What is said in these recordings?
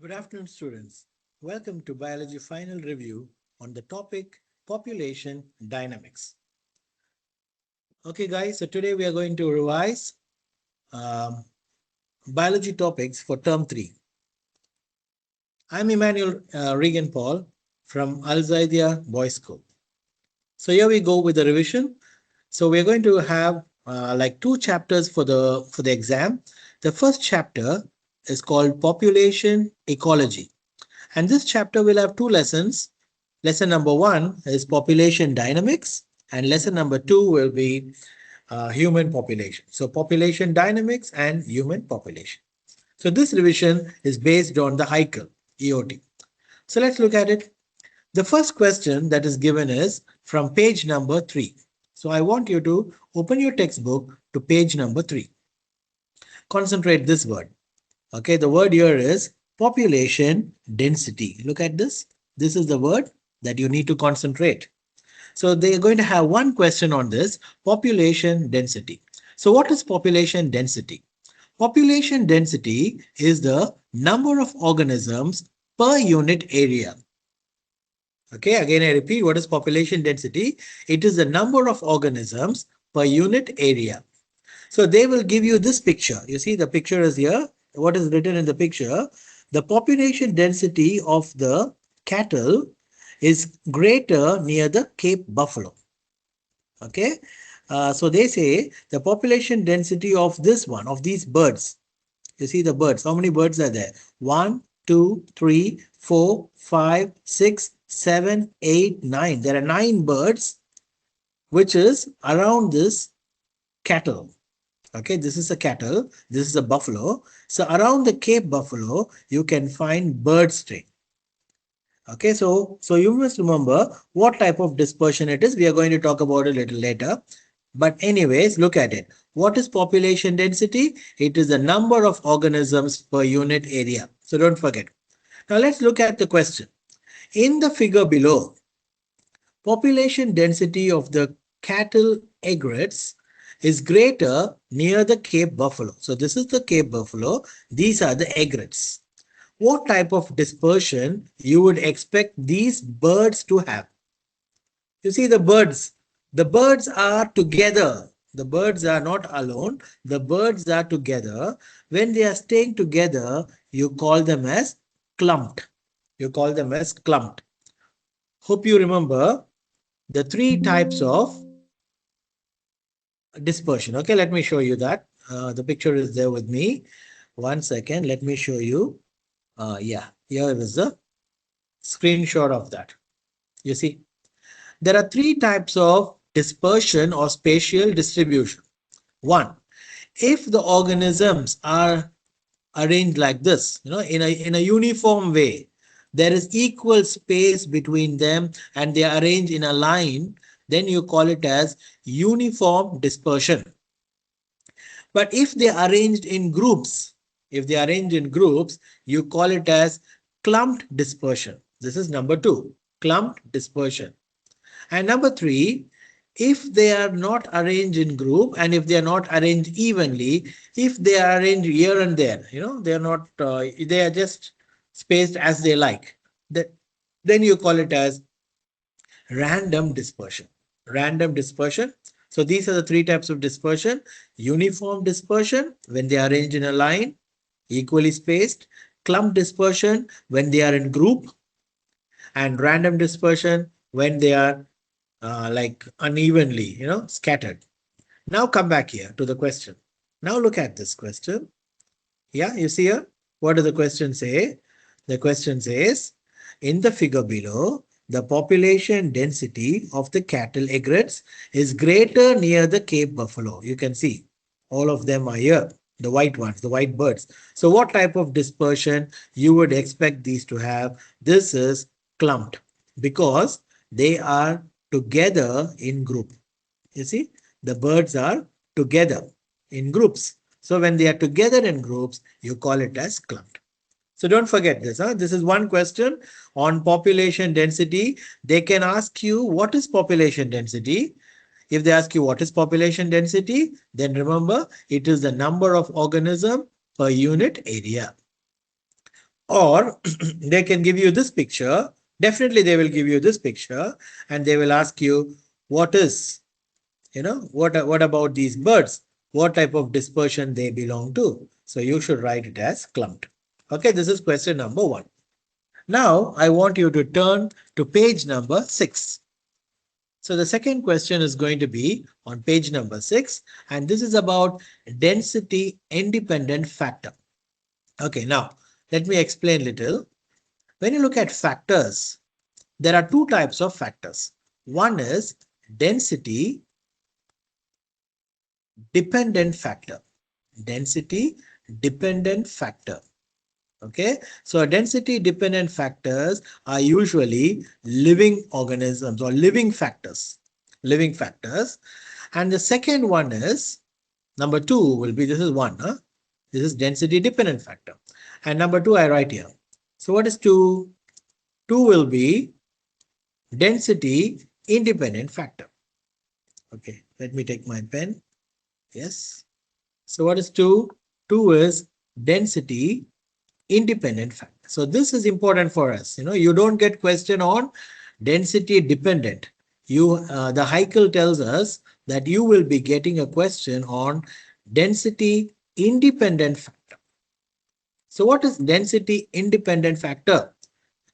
Good afternoon, students. Welcome to Biology Final Review on the topic Population Dynamics. Okay, guys, so today we are going to revise biology topics for Term 3. I'm Emmanuel Regan Paul from Al Zaydia Boys School. So here we go with the revision. So we're going to have like two chapters for the exam. The first chapter is called Population Ecology. And this chapter will have two lessons. Lesson number 1 is population dynamics, and lesson number 2 will be human population. So population dynamics and human population. So this revision is based on the Haeckel EOT. So let's look at it. The first question that is given is from page number 3. So I want you to open your textbook to page number 3. Concentrate this word. Okay, the word here is population density. Look at this. This is the word that you need to concentrate. So they are going to have one question on this, population density. So what is population density? Population density is the number of organisms per unit area. Okay, again I repeat, what is population density? It is the number of organisms per unit area. So they will give you this picture. You see the picture is here. What is written in the picture? The population density of the cattle is greater near the Cape Buffalo. Okay, so they say the population density of this one, of these birds. You see the birds. How many birds are there? 1, 2, 3, 4, 5, 6, 7, 8, 9. There are 9 birds which is around this cattle. Okay, this is a cattle, this is a buffalo. So around the Cape Buffalo, you can find bird strain. Okay, so you must remember what type of dispersion it is. We are going to talk about it a little later. But anyways, look at it. What is population density? It is the number of organisms per unit area. So don't forget. Now let's look at the question. In the figure below, population density of the cattle egrets is greater near the Cape Buffalo. So this is the Cape Buffalo. These are the egrets. What type of dispersion you would expect these birds to have? You see the birds. The birds are together. The birds are not alone. The birds are together. When they are staying together, you call them as clumped. You call them as clumped. Hope you remember the 3 types of dispersion. Okay, let me show you that. The picture is there with me. One second, let me show you. Yeah, here is a screenshot of that. You see, there are 3 types of dispersion or spatial distribution. 1, if the organisms are arranged like this, in a uniform way, there is equal space between them and they are arranged in a line, then you call it as uniform dispersion. But if they are arranged in groups, you call it as clumped dispersion. This is number 2, clumped dispersion. And number 3, if they are not arranged in group and if they are not arranged evenly, if they are arranged here and there, they are not, they are just spaced as they like, then you call it as random dispersion. Random dispersion. So these are the 3 types of dispersion. Uniform dispersion when they are arranged in a line, equally spaced. Clump dispersion when they are in group. And random dispersion when they are like unevenly, scattered. Now come back here to the question. Now look at this question. Yeah, you see here? What does the question say? The question says, in the figure below, the population density of the cattle egrets is greater near the Cape Buffalo. You can see all of them are here, the white ones, the white birds. So what type of dispersion you would expect these to have? This is clumped because they are together in group. You see, the birds are together in groups. So when they are together in groups, you call it as clumped. So don't forget this. This is one question on population density. They can ask you what is population density. If they ask you what is population density, then remember it is the number of organism per unit area. Or they can give you this picture. Definitely they will give you this picture and they will ask you what is, what about these birds? What type of dispersion they belong to? So you should write it as clumped. Okay, this is question number 1. Now I want you to turn to page number 6. So the second question is going to be on page number 6, and this is about density independent factor. Okay, now let me explain little. When you look at factors, there are two types of factors. One is density dependent factor. Density dependent factor. Okay, so density dependent factors are usually living organisms or living factors. Living factors. And the second one is number 2 will be this is 1. This is density dependent factor. And number 2 I write here. So what is 2? 2 will be density independent factor. Okay, let me take my pen. Yes. So what is 2? 2 is density independent factor. So this is important for us. You don't get question on density dependent. The Heikel tells us that you will be getting a question on density independent factor. So what is density independent factor?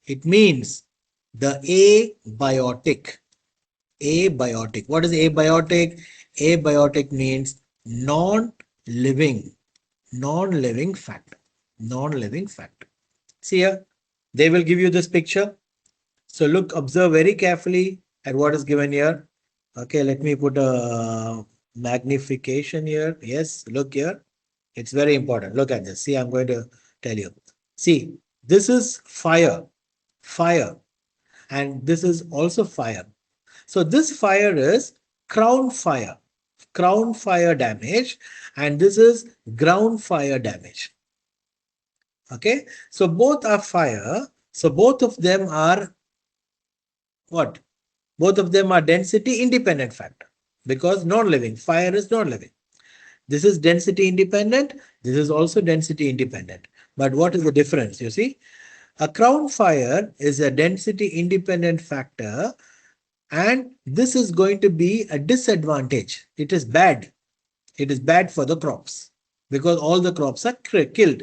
It means the abiotic. Abiotic. What is abiotic? Abiotic means non-living factor. Non-living factor. See here, they will give you this picture. So observe very carefully at what is given here. Okay, let me put a magnification here. Yes, look here. It's very important. Look at this. See, I'm going to tell you. See, this is fire, and this is also fire. So this fire is crown fire damage, and this is ground fire damage. Okay, so both are fire. So both of them are what? Both of them are density independent factor because non-living. Fire is non-living. This is density independent. This is also density independent. But what is the difference? You see, a crown fire is a density independent factor, and this is going to be a disadvantage. It is bad. It is bad for the crops because all the crops are killed.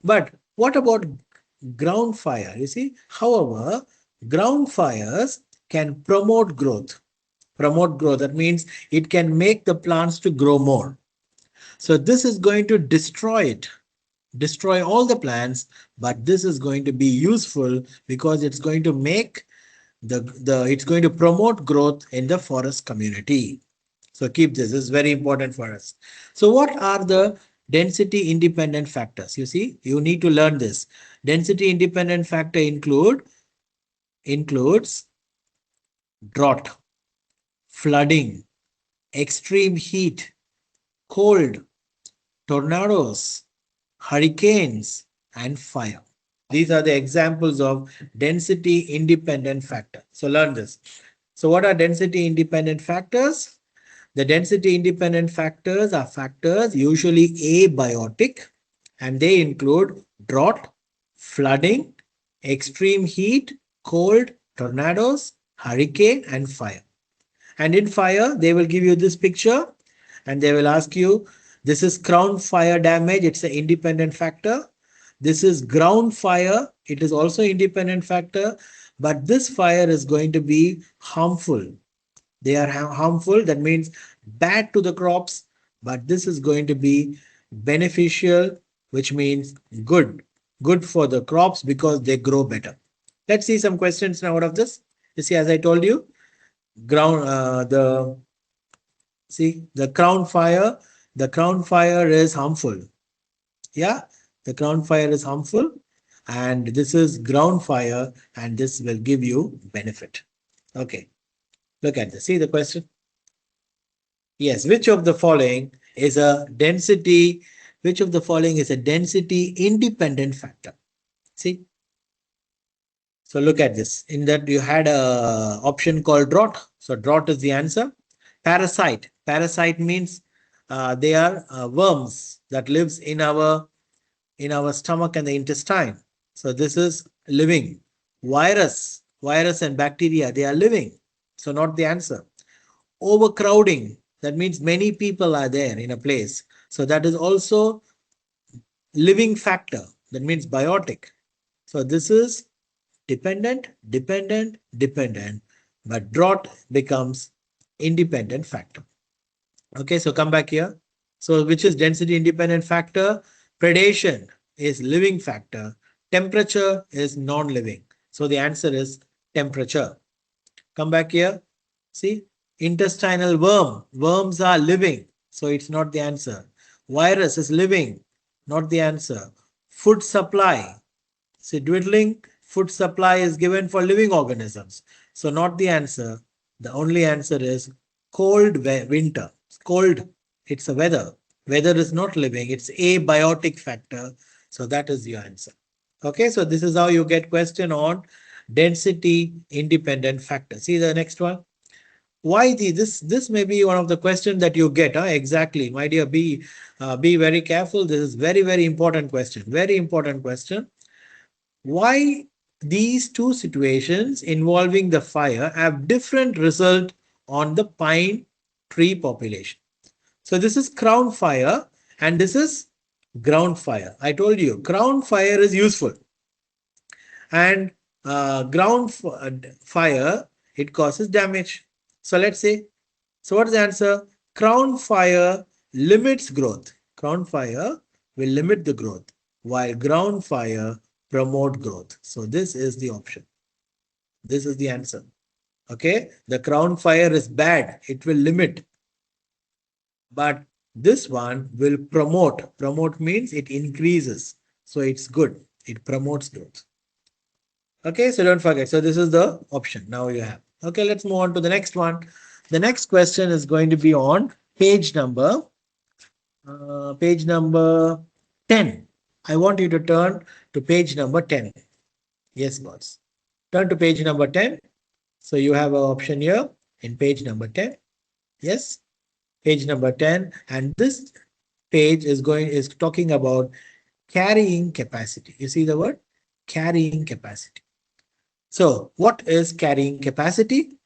But what about ground fire? You see, however, ground fires can promote growth. Promote growth. That means it can make the plants to grow more. So this is going to destroy it. Destroy all the plants, but this is going to be useful because it's going to make it's going to promote growth in the forest community. So keep this is very important for us. So what are the density independent factors? You see, you need to learn this. Density independent factor includes drought, flooding, extreme heat, cold, tornadoes, hurricanes, and fire. These are the examples of density independent factor. So learn this. So what are density independent factors? The density independent factors are factors usually abiotic, and they include drought, flooding, extreme heat, cold, tornadoes, hurricane, and fire. And in fire, they will give you this picture and they will ask you, this is crown fire damage. It's an independent factor. This is ground fire. It is also independent factor, but this fire is going to be harmful. They are harmful. That means bad to the crops, but this is going to be beneficial, which means good for the crops because they grow better. Let's see some questions now out of this. You see, as I told you, the crown fire is harmful. Yeah, the crown fire is harmful, and this is ground fire, and this will give you benefit. Okay, look at this. See the question. Yes, which of the following is a density independent factor? See, so look at this. In that you had a option called drought. So drought is the answer. Parasite means they are worms that lives in our stomach and the intestine. So this is living. Virus and bacteria, they are living. So not the answer. Overcrowding, that means many people are there in a place. So that is also living factor. That means biotic. So this is dependent, dependent, dependent. But drought becomes independent factor. Okay, so come back here. So which is density independent factor? Predation is living factor. Temperature is non-living. So the answer is temperature. Come back here. See, intestinal worm. Worms are living. So it's not the answer. Virus is living. Not the answer. Food supply. See, dwindling food supply is given for living organisms. So not the answer. The only answer is cold winter. It's cold. It's a weather. Weather is not living. It's abiotic factor. So that is your answer. Okay, so this is how you get question on density independent factor. See the next one. Why this may be one of the questions that you get, exactly, my dear. Be very careful. This is very important question. Very important question. Why these two situations involving the fire have different result on the pine tree population? So this is crown fire and this is ground fire. I told you crown fire is useful, and fire, it causes damage. So let's say, so what is the answer? Crown fire limits growth. Crown fire will limit the growth, while ground fire promote growth. So this is the option. This is the answer. Okay, the crown fire is bad. It will limit, but this one will promote. Promote means it increases. So it's good. It promotes growth. Okay, so don't forget. So this is the option now you have. Okay, let's move on to the next one. The next question is going to be on page number 10. I want you to turn to page number 10. Yes, boss. Turn to page number 10. So you have an option here in page number 10. Yes, page number 10. And this page is talking about carrying capacity. You see the word carrying capacity. So what is carrying capacity?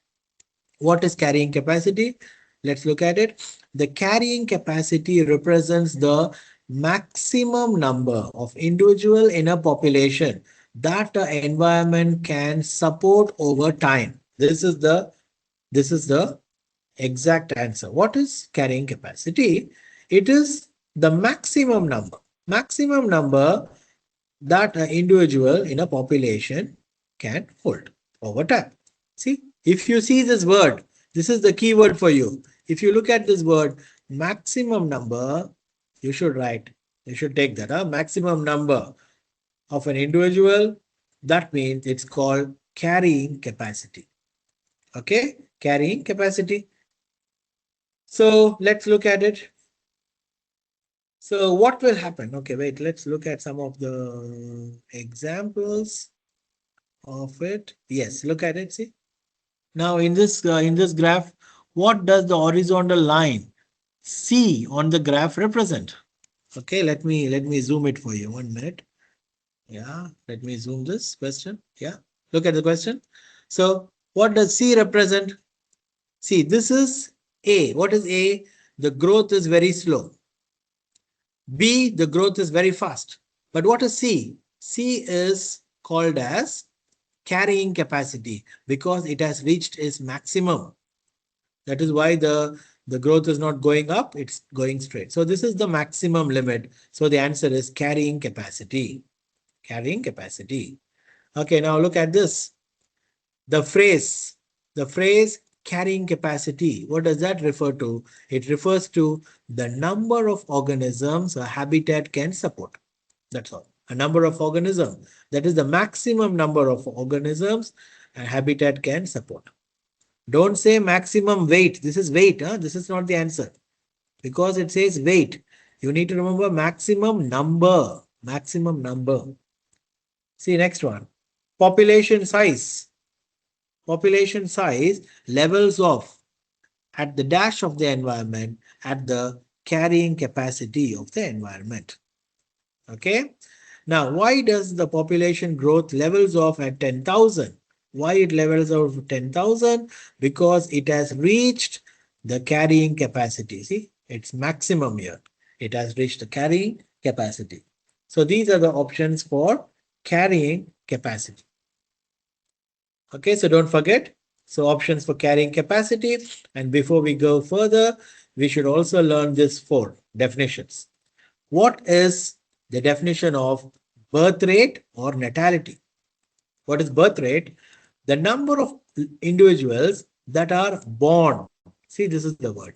What is carrying capacity? Let's look at it. The carrying capacity represents the maximum number of individual in a population that the environment can support over time. This is the exact answer. What is carrying capacity? It is the maximum number that an individual in a population can hold over time. See, if you see this word, this is the key word for you. If you look at this word, maximum number, you should write, you should take that, maximum number of an individual. That means it's called carrying capacity. Okay, carrying capacity. So let's look at it. So what will happen? Okay, wait, let's look at some of the examples of it. Yes, look at it. See, now in this graph, what does the horizontal line C on the graph represent? Okay, let me zoom it for you. 1 minute. Yeah, let me zoom this question. Yeah, look at the question. So what does C represent? See, this is A. What is A? The growth is very slow. B, the growth is very fast. But what is C? C is called as carrying capacity because it has reached its maximum. That is why the growth is not going up, it's going straight. So this is the maximum limit. So the answer is carrying capacity. Carrying capacity. Okay, now look at this. The phrase carrying capacity, what does that refer to? It refers to the number of organisms a habitat can support. That's all. A number of organisms. That is the maximum number of organisms a habitat can support. Don't say maximum weight. This is weight. This is not the answer. Because it says weight. You need to remember maximum number. Maximum number. See next one. Population size. Population size levels off at the dash of the environment at the carrying capacity of the environment. Okay. Now, why does the population growth levels off at 10,000? Why it levels off at 10,000? Because it has reached the carrying capacity. See, it's maximum here. It has reached the carrying capacity. So these are the options for carrying capacity. Okay, so don't forget. So options for carrying capacity. And before we go further, we should also learn these four definitions. What is the definition of birth rate or natality? What is birth rate? The number of individuals that are born. See, this is the word.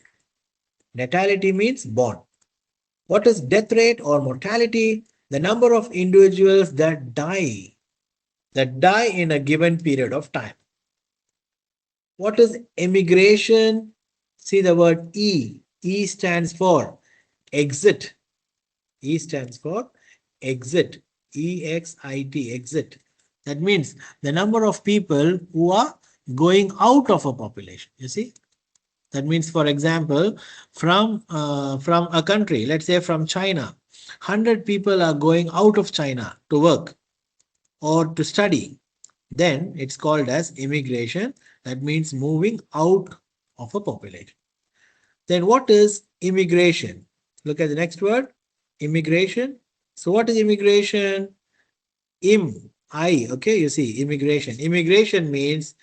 Natality means born. What is death rate or mortality? The number of individuals that die in a given period of time. What is immigration? See the word E. E stands for exit. E stands for exit. EXIT, exit. That means the number of people who are going out of a population. You see? That means, for example, from a country, let's say from China, 100 people are going out of China to work or to study. Then it's called as immigration. That means moving out of a population. Then what is immigration? Look at the next word, immigration. So what is immigration? Okay, you see, immigration. Immigration means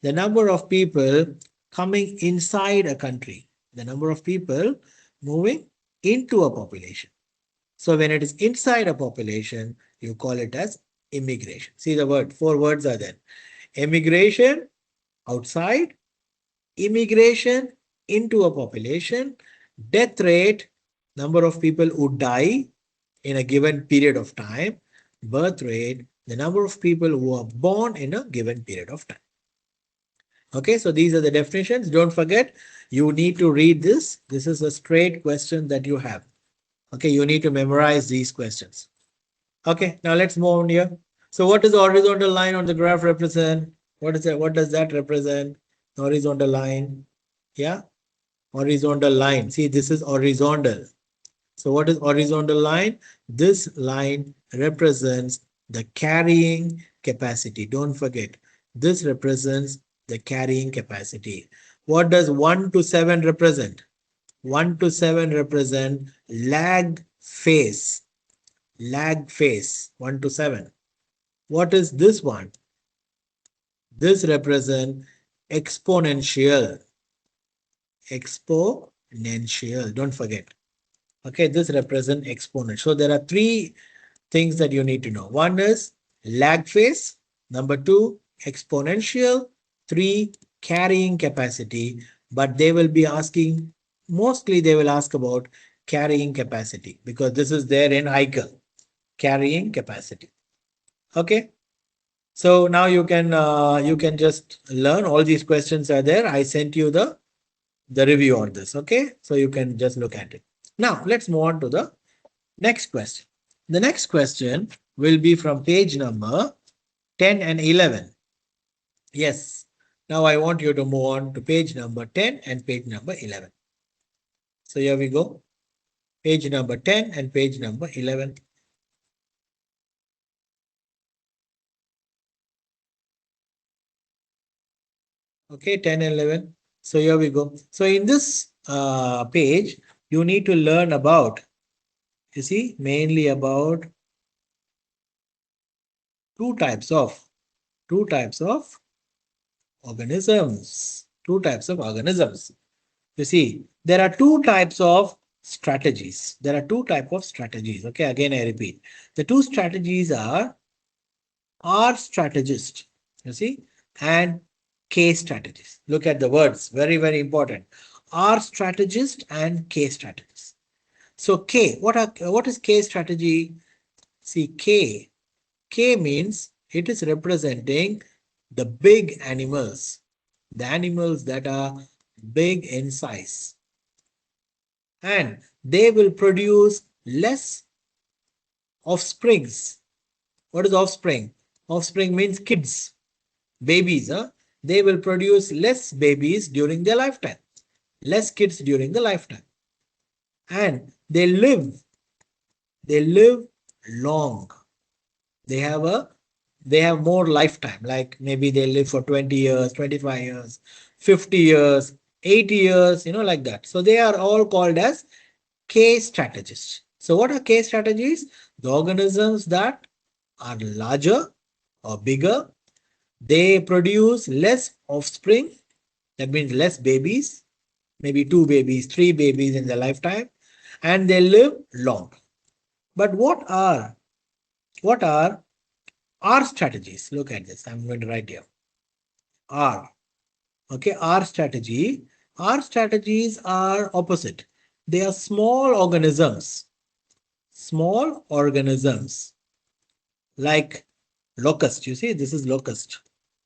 the number of people coming inside a country, the number of people moving into a population. So when it is inside a population, you call it as immigration. See the word, four words are there. Immigration, outside, immigration into a population, death rate, number of people who die in a given period of time, birth rate, the number of people who are born in a given period of time. Okay, so these are the definitions. Don't forget, you need to read this. This is a straight question that you have. Okay, you need to memorize these questions. Okay, now let's move on here. So what is the horizontal line on the graph represent? What is it? What does that represent? Horizontal line. Yeah, horizontal line. See, this is horizontal. So what is horizontal line? This line represents the carrying capacity. Don't forget, this represents the carrying capacity. What does 1 to 7 represent? 1 to 7 represent lag phase. Lag phase, 1 to 7. What is this one? This represents exponential. Exponential. Don't forget. Okay, this represents exponent. So there are three things that you need to know. One is lag phase. Number two, exponential. Three, carrying capacity. But they will be asking, mostly they will ask about carrying capacity because this is there in ICL, carrying capacity. Okay. So now you can just learn. All these questions are there. I sent you the review on this. Okay. So you can just look at it. Now let's move on to the next question. The next question will be from page number 10 and 11. Yes. Now I want you to move on to page number 10 and page number 11. So here we go. Page number 10 and page number 11. Okay, 10 and 11. So here we go. So in this page, you need to learn about, you see, mainly about two types of organisms. Two types of organisms. You see, there are two types of strategies. There are two types of strategies. Okay, again I repeat. The two strategies are R strategist, you see, and K strategist. Look at the words, very, very important. R strategist and K strategist. So K, what is K strategy? See, K means it is representing the big animals, the animals that are big in size. And they will produce less offsprings. What is offspring? Offspring means kids, babies. They will produce less babies during their lifetime, less kids during the lifetime. And they live long. They have more lifetime, like maybe they live for 20 years, 25 years, 50 years, 80 years, like that. So they are all called as K strategists. So what are K strategies? The organisms that are larger or bigger, they produce less offspring, that means less babies, maybe 2 babies, 3 babies in their lifetime, and they live long. But what are R strategies? Look at this. I'm going to write here. R. Okay, R strategy. R strategies are opposite. They are small organisms. Small organisms like locust. You see, this is locust.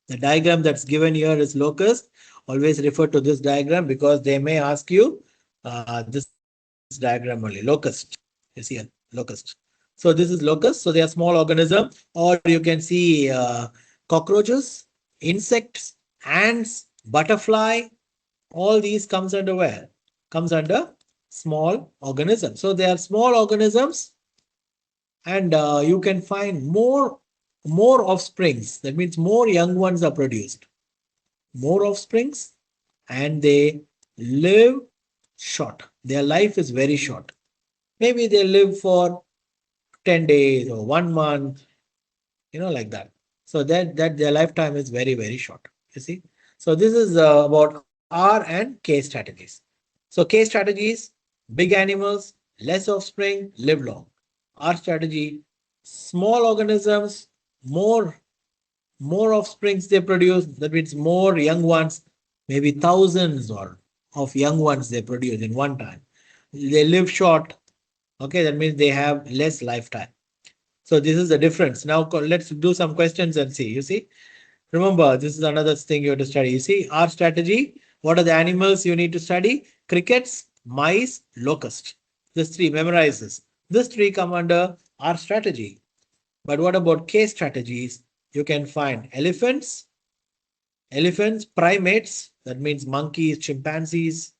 The diagram that's given here is locust. Always refer to this diagram because they may ask you this diagram only. Locust. You see, locust. So this is locust. So they are small organism, or you can see cockroaches, insects, ants, butterfly. All these comes under where? Comes under small organisms. So they are small organisms, and you can find more offsprings. That means more young ones are produced. More offsprings, and they live short. Their life is very short. Maybe they live for 10 days or 1 month, like that. So that their lifetime is very, very short. You see. So this is about R and K strategies. So K strategies, big animals, less offspring, live long. R strategy, small organisms, more offsprings they produce. That means more young ones, maybe thousands or of young ones they produce in one time. They live short. Okay, that means they have less lifetime. So this is the difference. Now let's do some questions and see. You see, remember, this is another thing you have to study. You see, our strategy. What are the animals you need to study? Crickets, mice, locust. This three, memorize this. This three come under our strategy. But what about K strategies? You can find elephants, primates, that means monkeys, chimpanzees,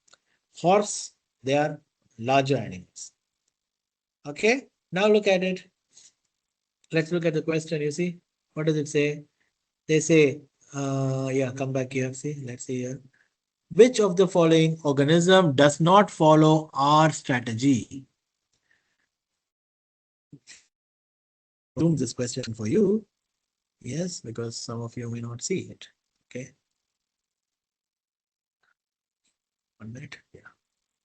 horse, they are larger animals. Okay, now look at it. Let's look at the question. You see, what does it say? They say, yeah, come back here. See, let's see here. Which of the following organism does not follow our strategy? Zoom this question for you. Yes, because some of you may not see it. Okay. 1 minute. Yeah.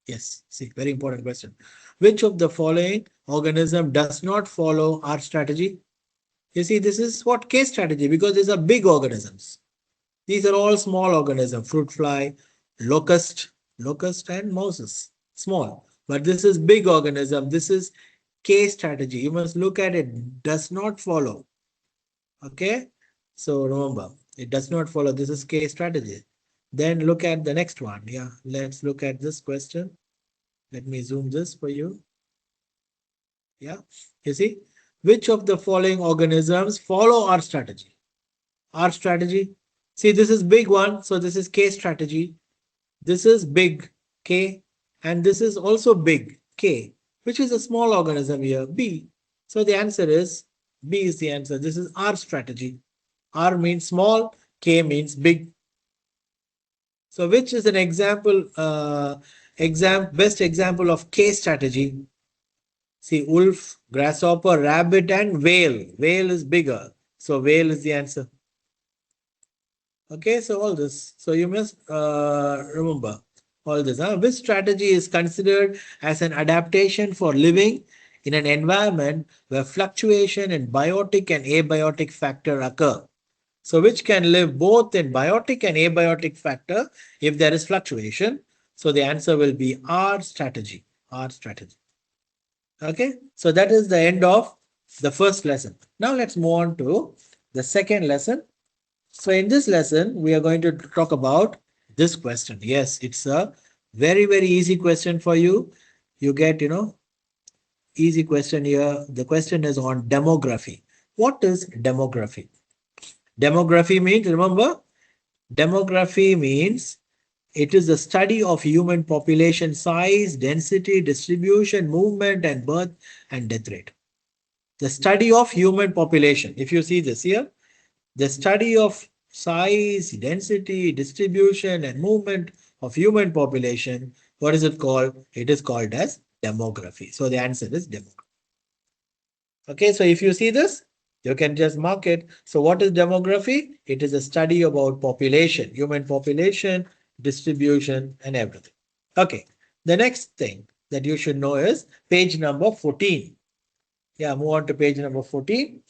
Yes. See, very important question. Which of the following organism does not follow our strategy? You see, this is what case strategy, because these are big organisms. These are all small organisms, fruit fly, locust and mouses, small. But this is big organism. This is case strategy. You must look at it. Does not follow. Okay. So remember, it does not follow. This is case strategy. Then look at the next one. Yeah. Let's look at this question. Let me zoom this for you. Yeah. You see, which of the following organisms follow our strategy? Our strategy. See, this is big one. So this is K strategy. This is big K. And this is also big K, which is a small organism here, B. So the answer is B is the answer. This is R strategy. R means small, K means big. So which is an example, best example of K strategy? See, wolf, grasshopper, rabbit, and whale. Whale is bigger. So whale is the answer. Okay, so all this. So you must remember all this. Which strategy is considered as an adaptation for living in an environment where fluctuation in biotic and abiotic factor occur? So which can live both in biotic and abiotic factor if there is fluctuation? So the answer will be R strategy. R strategy. Okay, so that is the end of the first lesson. Now let's move on to the second lesson. So in this lesson, we are going to talk about this question. Yes, it's a very, very easy question for you. You get, easy question here. The question is on demography. What is demography? Demography means, remember, demography means it is the study of human population size, density, distribution, movement, and birth and death rate. The study of human population. If you see this here, the study of size, density, distribution, and movement of human population. What is it called? It is called as demography. So the answer is demography. Okay, so if you see this, you can just mark it. So what is demography? It is a study about population, human population, distribution, and everything. Okay, the next thing that you should know is page number 14. Yeah, move on to page number 14.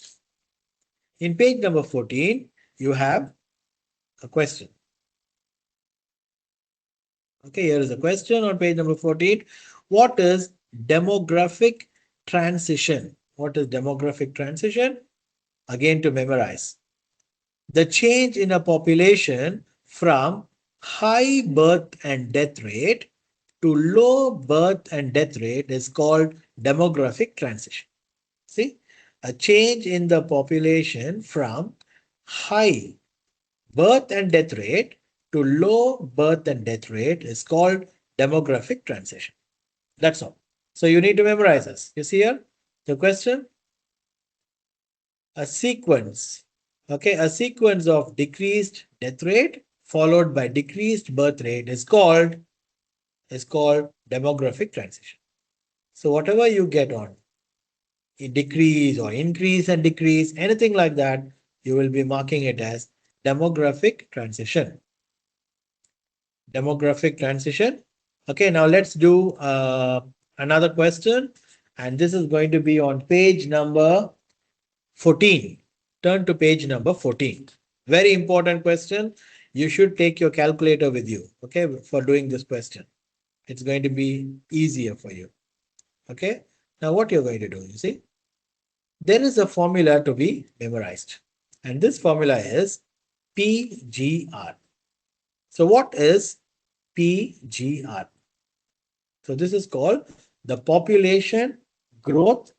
In page number 14, you have a question. Okay, here is a question on page number 14. What is demographic transition? What is demographic transition? Again, to memorize. The change in a population from high birth and death rate to low birth and death rate is called demographic transition. See, a change in the population from high birth and death rate to low birth and death rate is called demographic transition. That's all. So you need to memorize this. You see here the question? A sequence. Okay, a sequence of decreased death rate followed by decreased birth rate is called demographic transition. So whatever you get on decrease or increase and decrease, anything like that, you will be marking it as demographic transition. Demographic transition. Okay, now let's do another question. And this is going to be on page number 14. Turn to page number 14. Very important question. You should take your calculator with you, okay, for doing this question. It's going to be easier for you. Okay, now what you're going to do, you see, there is a formula to be memorized. And this formula is PGR. So what is PGR? So this is called the population growth,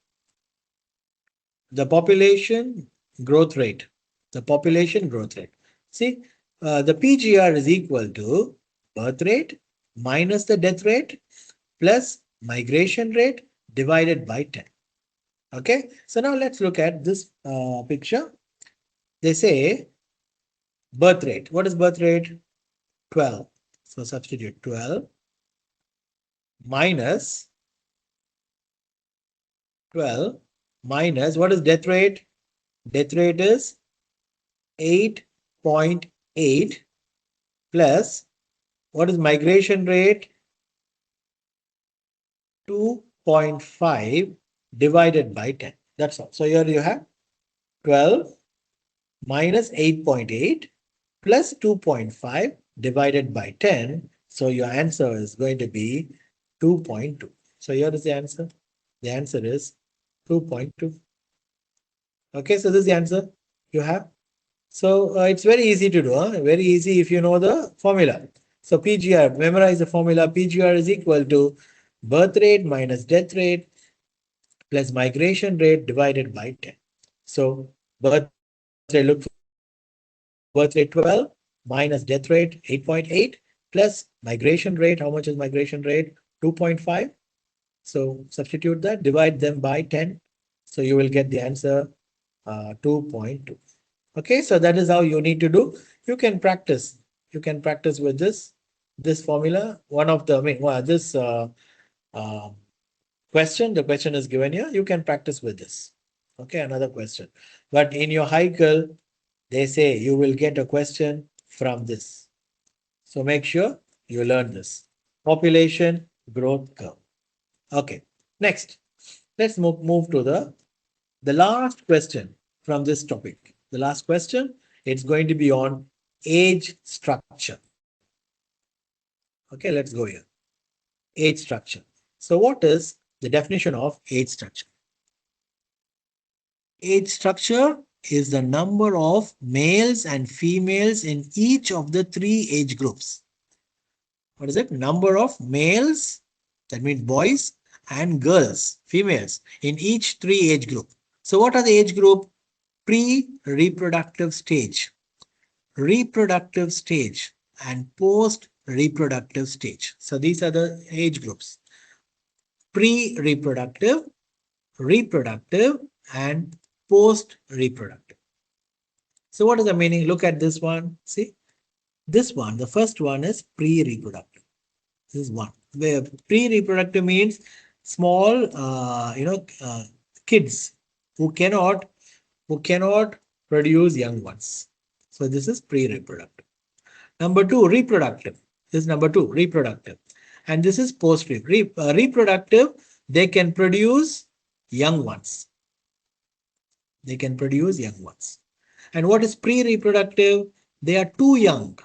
the population growth rate, the population growth rate. See, the PGR is equal to birth rate minus the death rate plus migration rate divided by 10. Okay, so now let's look at this picture. They say birth rate. What is birth rate? 12. So substitute 12 minus 12 minus what is death rate? Death rate is 8.8 plus what is migration rate? 2.5 divided by 10. That's all. So here you have 12 minus 8.8 plus 2.5 divided by 10. So your answer is going to be 2.2. So here is the answer. The answer is 2.2. Okay, so this is the answer you have. So it's very easy to do. Very easy if you know the formula. So PGR, memorize the formula. PGR is equal to birth rate minus death rate plus migration rate divided by 10. So birth rate, look for birth rate 12 minus death rate 8.8 plus migration rate. How much is migration rate? 2.5. So substitute that, divide them by 10. So you will get the answer 2.2. Okay, so that is how you need to do. You can practice. You can practice with this formula. One of the, this question, the question is given here. You can practice with this. Okay, another question. But in your high they say you will get a question from this. So make sure you learn this. Population growth curve. Okay, next, let's move to the last question from this topic. The last question, it's going to be on age structure. Okay, let's go here. Age structure. So what is the definition of age structure? Age structure is the number of males and females in each of the three age groups. What is it? Number of males, that means boys, and girls, females, in each three age group. So what are the age group? Pre-reproductive stage, reproductive stage, and post-reproductive stage. So these are the age groups. Pre-reproductive, reproductive, and post-reproductive. So what is the meaning? Look at this one. See, this one, the first one is pre-reproductive. This is one. Where pre-reproductive means small, kids who cannot produce young ones. So this is pre-reproductive. Number two, reproductive. This is number two, reproductive. And this is post-reproductive. They can produce young ones. They can produce young ones. And what is pre-reproductive? They are too young.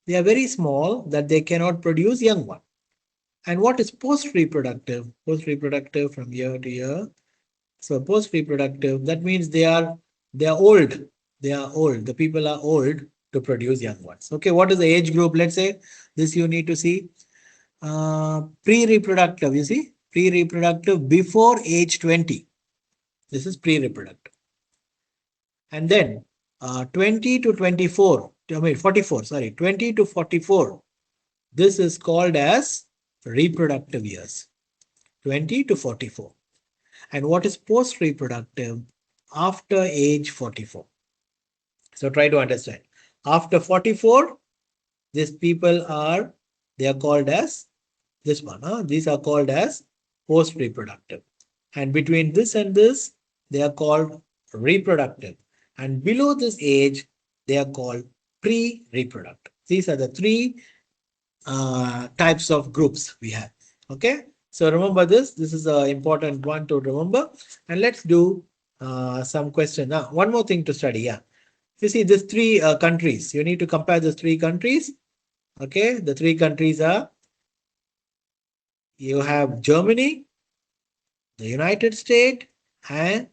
They are very small that they cannot produce young one. And what is post-reproductive? Post-reproductive from year to year. So post-reproductive, that means they are old. They are old. The people are old to produce young ones. Okay, what is the age group? Let's say this you need to see. Pre-reproductive, you see, pre-reproductive before age 20. This is pre-reproductive. And then 20 to 24, 44, sorry, 20 to 44. This is called as reproductive years, 20 to 44. And what is post-reproductive? After age 44. So try to understand. After 44, these people they are called as this one. These are called as post-reproductive. And between this and this, they are called reproductive. And below this age, they are called pre-reproductive. These are the three types of groups we have. Okay, so remember this. This is an important one to remember. And let's do some questions. Now, one more thing to study. Yeah, you see these three countries. You need to compare these three countries. Okay, the three countries are, you have Germany, the United States, and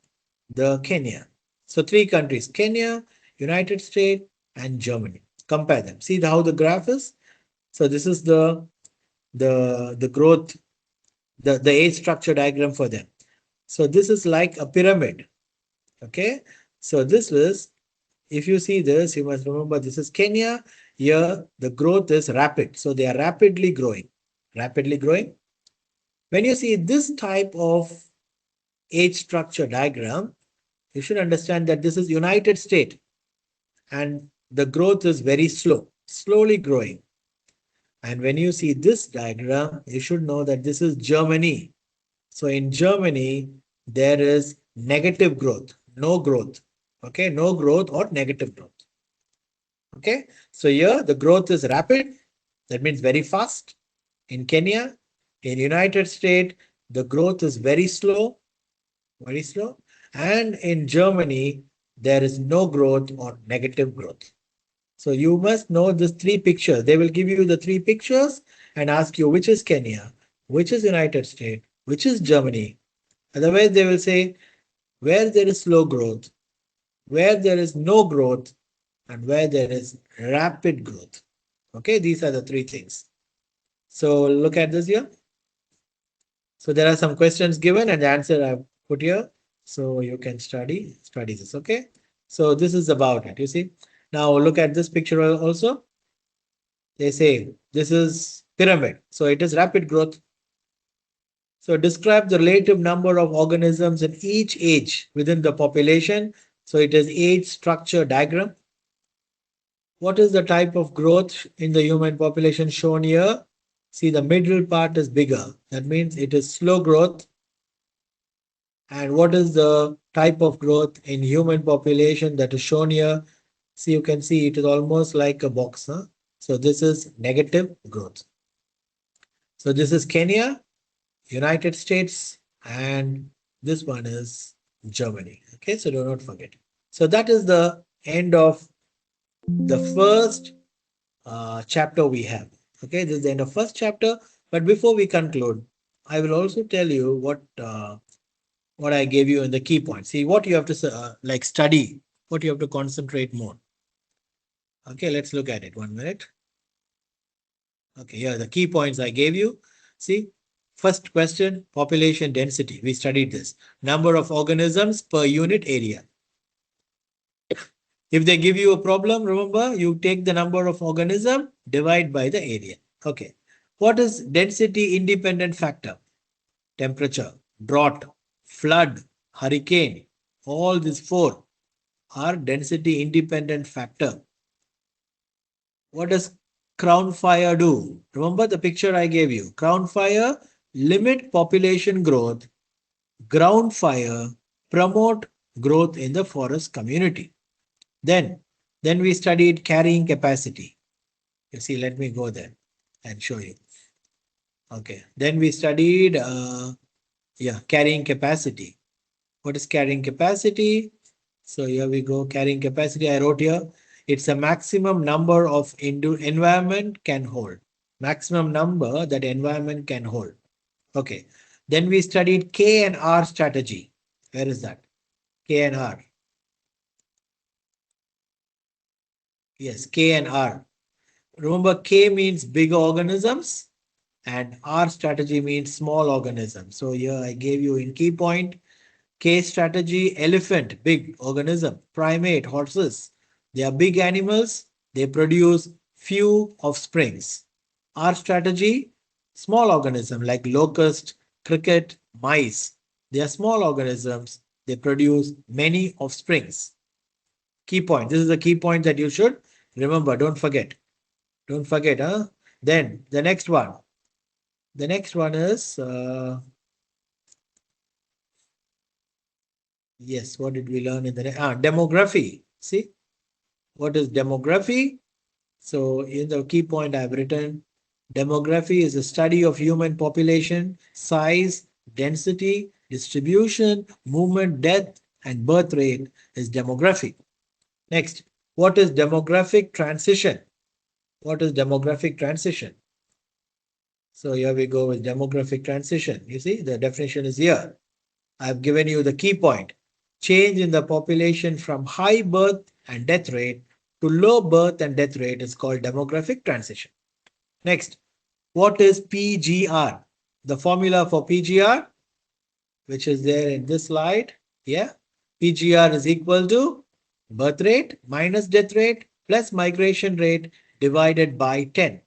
the Kenya. So three countries: Kenya, United States, and Germany. Compare them. See how the graph is. So this is the growth, the age structure diagram for them. So this is like a pyramid. Okay. So this is, if you see this, you must remember this is Kenya. Here the growth is rapid. So they are rapidly growing. Rapidly growing. When you see this type of age structure diagram, you should understand that this is United States and the growth is very slow, slowly growing. And when you see this diagram, you should know that this is Germany. So in Germany, there is negative growth, no growth. Okay, no growth or negative growth. Okay, so here the growth is rapid. That means very fast. In Kenya, in United States, the growth is very slow, very slow. And in Germany, there is no growth or negative growth. So you must know these three pictures. They will give you the three pictures and ask you which is Kenya, which is United States, which is Germany. Otherwise, they will say where there is slow growth, where there is no growth, and where there is rapid growth. Okay, these are the three things. So look at this here. So there are some questions given and the answer I've put here. So you can study this. Okay. So this is about it. You see. Now look at this picture also. They say this is pyramid. So it is rapid growth. So describe the relative number of organisms in each age within the population. So it is age structure diagram. What is the type of growth in the human population shown here? See, the middle part is bigger. That means it is slow growth. And what is the type of growth in human population that is shown here? See, you can see it is almost like a box. So this is negative growth. So this is Kenya, United States, and this one is Germany. Okay, so do not forget. So that is the end of the first chapter we have. Okay, this is the end of first chapter. But before we conclude, I will also tell you what I gave you in the key points. See what you have to like study, what you have to concentrate more. Okay, let's look at it. 1 minute. Okay, here the key points I gave you. See, first question, population density. We studied this. Number of organisms per unit area. If they give you a problem, remember, you take the number of organism, divide by the area. Okay. What is density independent factor? Temperature, drought, flood, hurricane, all these four are density independent factor. What does crown fire do? Remember the picture I gave you. Crown fire limit population growth. Ground fire promote growth in the forest community. Then, then we studied carrying capacity. You see, let me go there and show you. Okay. Then we studied, carrying capacity. What is carrying capacity? So here we go. Carrying capacity. I wrote here. It's a maximum number of environment can hold. Maximum number that environment can hold. Okay. Then we studied K and R strategy. Where is that? K and R. Yes, K and R. Remember, K means big organisms and R strategy means small organisms. So here I gave you in key point, K strategy, elephant, big organism, primate, horses. They are big animals. They produce few offsprings. R strategy, small organism like locust, cricket, mice. They are small organisms. They produce many offsprings. Key point. This is the key point that you should remember. Don't forget. Don't forget, huh? Then the next one. The next one is, yes, what did we learn in the demography? See, what is demography? So in the key point I've written, demography is a study of human population, size, density, distribution, movement, death, and birth rate is demography. Next, what is demographic transition? What is demographic transition? So here we go with demographic transition. You see, the definition is here. I've given you the key point. Change in the population from high birth and death rate to low birth and death rate is called demographic transition. Next, what is PGR? The formula for PGR, which is there in this slide. Yeah, PGR is equal to birth rate minus death rate plus migration rate divided by 10.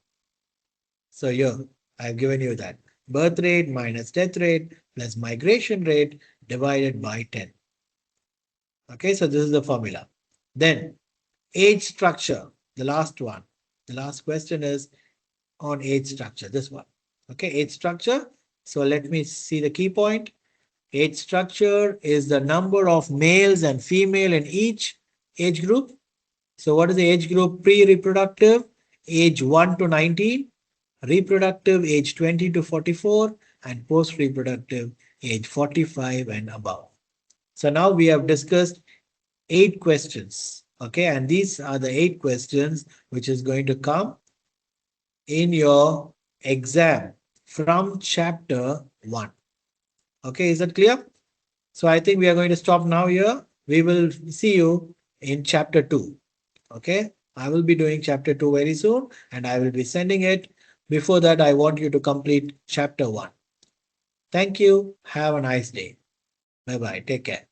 So here, I've given you that. Birth rate minus death rate plus migration rate divided by 10. Okay, so this is the formula. Then age structure, the last one. The last question is on age structure, this one. Okay, age structure. So let me see the key point. Age structure is the number of males and female in each age group. So what is the age group? Pre-reproductive, age 1 to 19, reproductive, age 20 to 44, and post-reproductive, age 45 and above. So now we have discussed 8 questions. Okay, and these are the 8 questions which is going to come in your exam from chapter 1. Okay, is that clear? So I think we are going to stop now here. We will see you in chapter 2. Okay, I will be doing chapter 2 very soon and I will be sending it. Before that, I want you to complete chapter 1. Thank you. Have a nice day. Bye bye. Take care.